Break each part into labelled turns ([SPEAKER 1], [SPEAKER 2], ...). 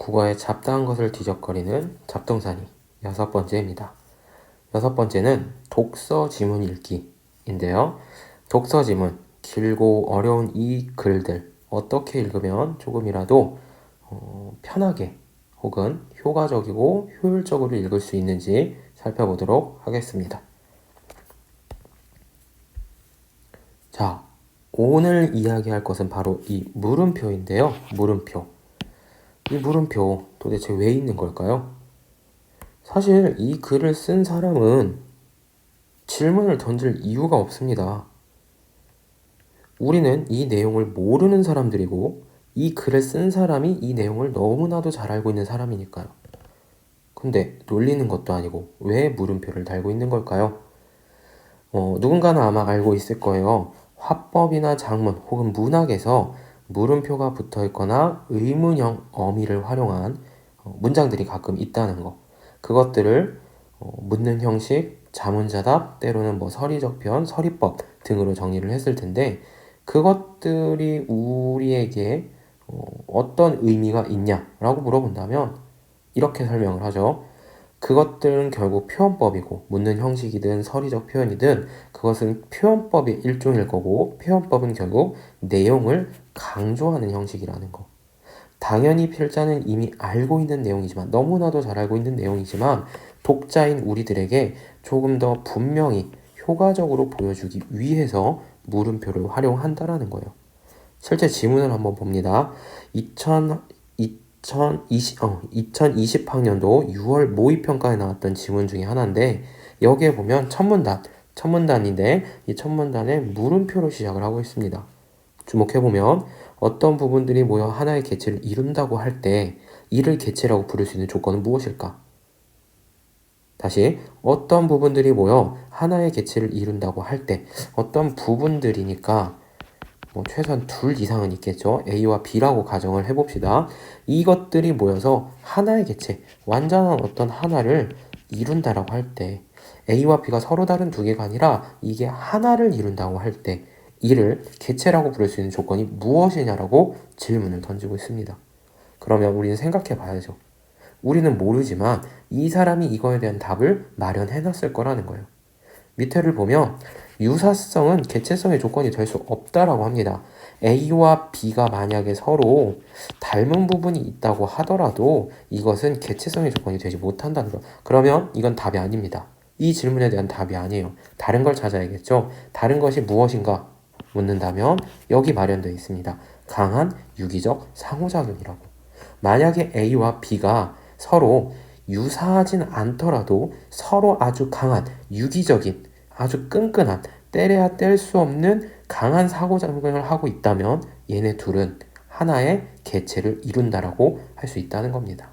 [SPEAKER 1] 국어에 잡다한 것을 뒤적거리는 잡동사니 6번째입니다. 6번째는 독서 지문 읽기인데요. 독서 지문, 길고 어려운 이 글들 어떻게 읽으면 조금이라도 편하게 혹은 효과적이고 효율적으로 읽을 수 있는지 살펴보도록 하겠습니다. 자, 오늘 이야기할 것은 바로 이 물음표인데요. 물음표. 이 물음표 도대체 왜 있는 걸까요? 사실 이 글을 쓴 사람은 질문을 던질 이유가 없습니다. 우리는 이 내용을 모르는 사람들이고 이 글을 쓴 사람이 이 내용을 너무나도 잘 알고 있는 사람이니까요. 근데 놀리는 것도 아니고 왜 물음표를 달고 있는 걸까요? 누군가는 아마 알고 있을 거예요. 화법이나 작문 혹은 문학에서 물음표가 붙어 있거나 의문형 어미를 활용한 문장들이 가끔 있다는 거. 그것들을 묻는 형식, 자문자답, 때로는 서리적편, 서리법 등으로 정리를 했을 텐데 그것들이 우리에게 어떤 의미가 있냐라고 물어본다면 이렇게 설명을 하죠. 그것들은 결국 표현법이고 묻는 형식이든 서리적 표현이든 그것은 표현법의 일종일 거고 표현법은 결국 내용을 강조하는 형식이라는 거. 당연히 필자는 이미 알고 있는 내용이지만 너무나도 잘 알고 있는 내용이지만 독자인 우리들에게 조금 더 분명히 효과적으로 보여주기 위해서 물음표를 활용한다라는 거예요. 실제 지문을 한번 봅니다. 2020학년도 6월 모의평가에 나왔던 지문 중에 하나인데 여기에 보면 첫문단인데 이 첫문단에 물음표로 시작을 하고 있습니다. 주목해보면 어떤 부분들이 모여 하나의 개체를 이룬다고 할 때 이를 개체라고 부를 수 있는 조건은 무엇일까? 다시 어떤 부분들이 모여 하나의 개체를 이룬다고 할 때 어떤 부분들이니까 최소한 둘 이상은 있겠죠. A와 B라고 가정을 해봅시다. 이것들이 모여서 하나의 개체, 완전한 어떤 하나를 이룬다라고 할 때 A와 B가 서로 다른 두 개가 아니라 이게 하나를 이룬다고 할 때 이를 개체라고 부를 수 있는 조건이 무엇이냐라고 질문을 던지고 있습니다. 그러면 우리는 생각해 봐야죠. 우리는 모르지만 이 사람이 이거에 대한 답을 마련해놨을 거라는 거예요. 밑에를 보면 유사성은 개체성의 조건이 될 수 없다라고 합니다. A와 B가 만약에 서로 닮은 부분이 있다고 하더라도 이것은 개체성의 조건이 되지 못한다는 거. 그러면 이건 답이 아닙니다. 이 질문에 대한 답이 아니에요. 다른 걸 찾아야겠죠. 다른 것이 무엇인가 묻는다면 여기 마련되어 있습니다. 강한 유기적 상호작용이라고. 만약에 A와 B가 서로 유사하진 않더라도 서로 아주 강한 유기적인 아주 끈끈한 때려야 뗄 수 없는 강한 상호작용을 하고 있다면 얘네 둘은 하나의 개체를 이룬다라고 할 수 있다는 겁니다.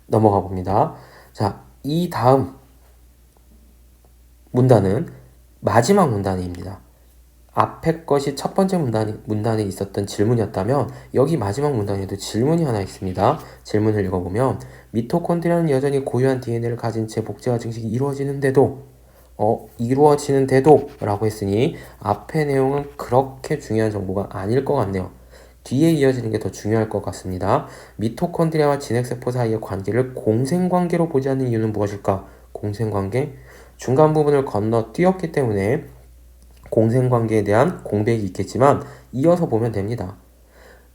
[SPEAKER 1] 넘어가 봅니다. 자, 이 다음 문단은 마지막 문단입니다. 앞에 것이 첫 번째 문단에 있었던 질문이었다면 여기 마지막 문단에도 질문이 하나 있습니다. 질문을 읽어보면 미토콘드리아는 여전히 고유한 DNA를 가진 채 복제와 증식이 이루어지는데도 라고 했으니 앞의 내용은 그렇게 중요한 정보가 아닐 것 같네요. 뒤에 이어지는 게 더 중요할 것 같습니다. 미토콘드리아와 진핵세포 사이의 관계를 공생관계로 보지 않는 이유는 무엇일까? 공생관계? 중간 부분을 건너뛰었기 때문에 공생관계에 대한 공백이 있겠지만 이어서 보면 됩니다.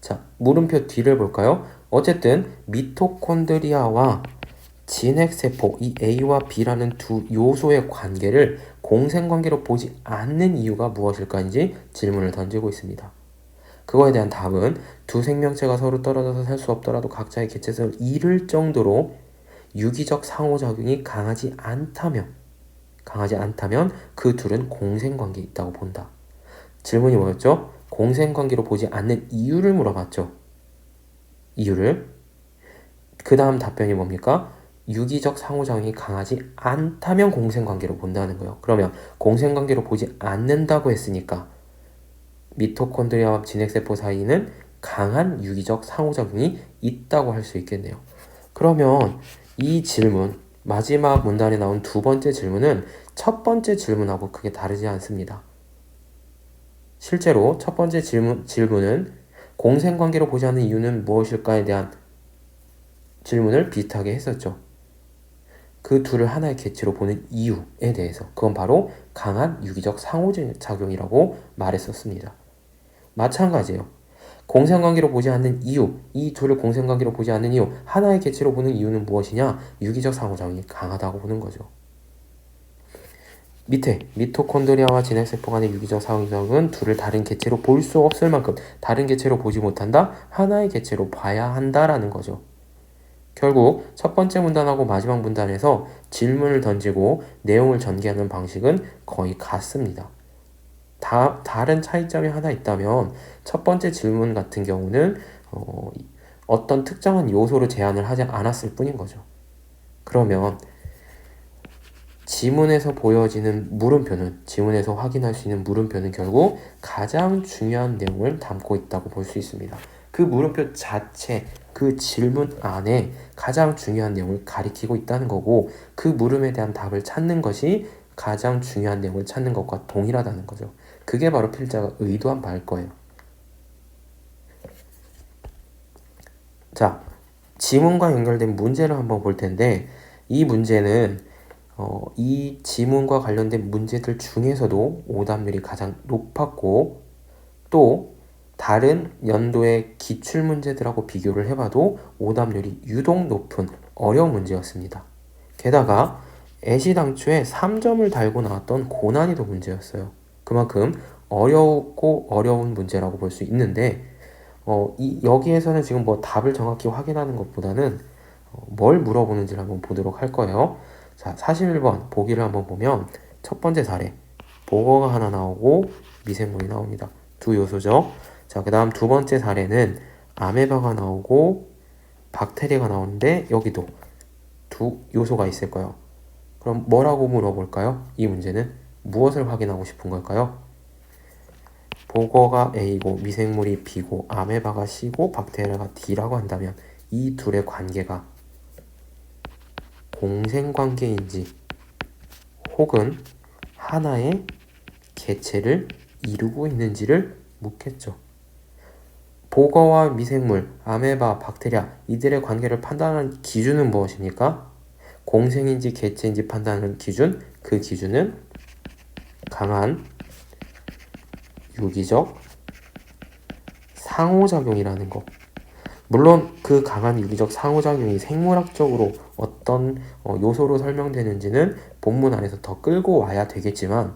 [SPEAKER 1] 자, 물음표 뒤를 볼까요? 어쨌든 미토콘드리아와 진핵세포, 이 A와 B라는 두 요소의 관계를 공생관계로 보지 않는 이유가 무엇일까인지 질문을 던지고 있습니다. 그거에 대한 답은 두 생명체가 서로 떨어져서 살 수 없더라도 각자의 개체성을 잃을 정도로 유기적 상호작용이 강하지 않다면 그 둘은 공생관계에 있다고 본다. 질문이 뭐였죠? 공생관계로 보지 않는 이유를 물어봤죠. 이유를. 그 다음 답변이 뭡니까? 유기적 상호작용이 강하지 않다면 공생관계로 본다는 거예요. 그러면 공생관계로 보지 않는다고 했으니까 미토콘드리아와 진핵세포 사이는 강한 유기적 상호작용이 있다고 할 수 있겠네요. 그러면 이 질문, 마지막 문단에 나온 두 번째 질문은 첫 번째 질문하고 크게 다르지 않습니다. 실제로 첫 번째 질문은 공생관계로 보지 않는 이유는 무엇일까에 대한 질문을 비슷하게 했었죠. 그 둘을 하나의 개체로 보는 이유에 대해서 그건 바로 강한 유기적 상호작용이라고 말했었습니다. 마찬가지예요. 공생관계로 보지 않는 이유, 이 둘을 공생관계로 보지 않는 이유, 하나의 개체로 보는 이유는 무엇이냐? 유기적 상호작용이 강하다고 보는 거죠. 밑에 미토콘드리아와 진핵세포 간의 유기적 상호작용은 둘을 다른 개체로 볼 수 없을 만큼 다른 개체로 보지 못한다, 하나의 개체로 봐야 한다라는 거죠. 결국 첫 번째 문단하고 마지막 문단에서 질문을 던지고 내용을 전개하는 방식은 거의 같습니다. 다른 차이점이 하나 있다면 첫 번째 질문 같은 경우는 어떤 특정한 요소로 제한을 하지 않았을 뿐인 거죠. 그러면 지문에서 보여지는 물음표는, 지문에서 확인할 수 있는 물음표는 결국 가장 중요한 내용을 담고 있다고 볼 수 있습니다. 그 물음표 자체, 그 질문 안에 가장 중요한 내용을 가리키고 있다는 거고, 그 물음에 대한 답을 찾는 것이 가장 중요한 내용을 찾는 것과 동일하다는 거죠. 그게 바로 필자가 의도한 바일 거예요. 자, 지문과 연결된 문제를 한번 볼 텐데, 이 문제는 이 지문과 관련된 문제들 중에서도 오답률이 가장 높았고, 또 다른 연도의 기출문제들하고 비교를 해봐도 오답률이 유독 높은 어려운 문제였습니다. 게다가 애시당초에 3점을 달고 나왔던 고난이도 문제였어요. 그만큼 어렵고 어려운 문제라고 볼 수 있는데, 여기에서는 지금 뭐 답을 정확히 확인하는 것보다는 뭘 물어보는지를 한번 보도록 할 거예요. 자, 41번 보기를 한번 보면 첫 번째 사례, 보거가 하나 나오고 미생물이 나옵니다. 두 요소죠. 자, 그 다음 두 번째 사례는 아메바가 나오고 박테리아가 나오는데 여기도 두 요소가 있을 거예요. 그럼 뭐라고 물어볼까요? 이 문제는 무엇을 확인하고 싶은 걸까요? 보거가 A고 미생물이 B고 아메바가 C고 박테리아가 D라고 한다면 이 둘의 관계가 공생관계인지 혹은 하나의 개체를 이루고 있는지를 묻겠죠. 보거와 미생물, 아메바, 박테리아 이들의 관계를 판단하는 기준은 무엇입니까? 공생인지 개체인지 판단하는 기준, 그 기준은 강한 유기적 상호작용이라는 거. 물론 그 강한 유기적 상호작용이 생물학적으로 어떤 요소로 설명되는지는 본문 안에서 더 끌고 와야 되겠지만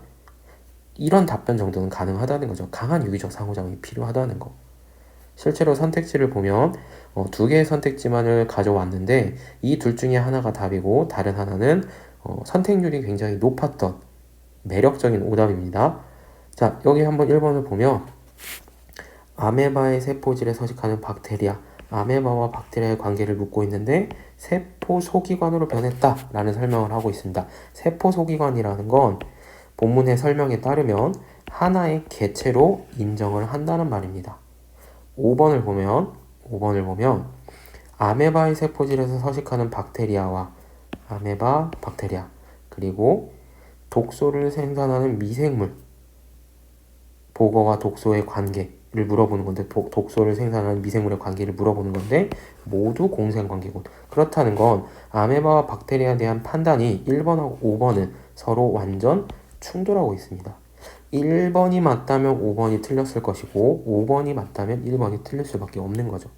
[SPEAKER 1] 이런 답변 정도는 가능하다는 거죠. 강한 유기적 상호작용이 필요하다는 거. 실제로 선택지를 보면 두 개의 선택지만을 가져왔는데 이 둘 중에 하나가 답이고 다른 하나는 선택률이 굉장히 높았던 매력적인 오답입니다. 자, 여기 한번 1번을 보면 아메바의 세포질에 서식하는 박테리아, 아메바와 박테리아의 관계를 묻고 있는데 세포 소기관으로 변했다 라는 설명을 하고 있습니다. 세포 소기관이라는 건 본문의 설명에 따르면 하나의 개체로 인정을 한다는 말입니다. 5번을 보면 아메바의 세포질에서 서식하는 박테리아와 아메바, 박테리아 그리고 독소를 생산하는 미생물 보거와 독소의 관계를 물어보는 건데 독소를 생산하는 미생물의 관계를 물어보는 건데 모두 공생관계고 그렇다는 건 아메바와 박테리아에 대한 판단이 1번하고 5번은 서로 완전 충돌하고 있습니다. 1번이 맞다면 5번이 틀렸을 것이고 5번이 맞다면 1번이 틀릴 수밖에 없는 거죠.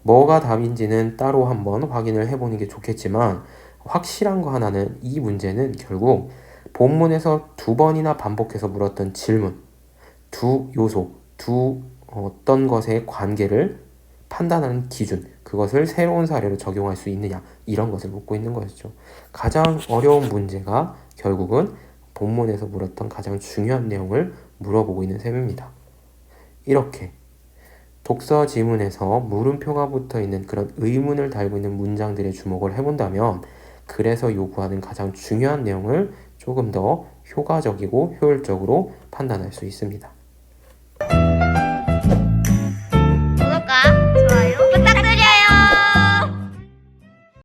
[SPEAKER 1] 뭐가 답인지는 따로 한번 확인을 해보는 게 좋겠지만 확실한 거 하나는 이 문제는 결국 본문에서 두 번이나 반복해서 물었던 질문, 두 요소, 어떤 것의 관계를 판단하는 기준, 그것을 새로운 사례로 적용할 수 있느냐 이런 것을 묻고 있는 것이죠. 가장 어려운 문제가 결국은 본문에서 물었던 가장 중요한 내용을 물어보고 있는 셈입니다. 이렇게 독서 지문에서 물음표가 붙어있는 그런 의문을 달고 있는 문장들에 주목을 해본다면 글에서 요구하는 가장 중요한 내용을 조금 더 효과적이고 효율적으로 판단할 수 있습니다.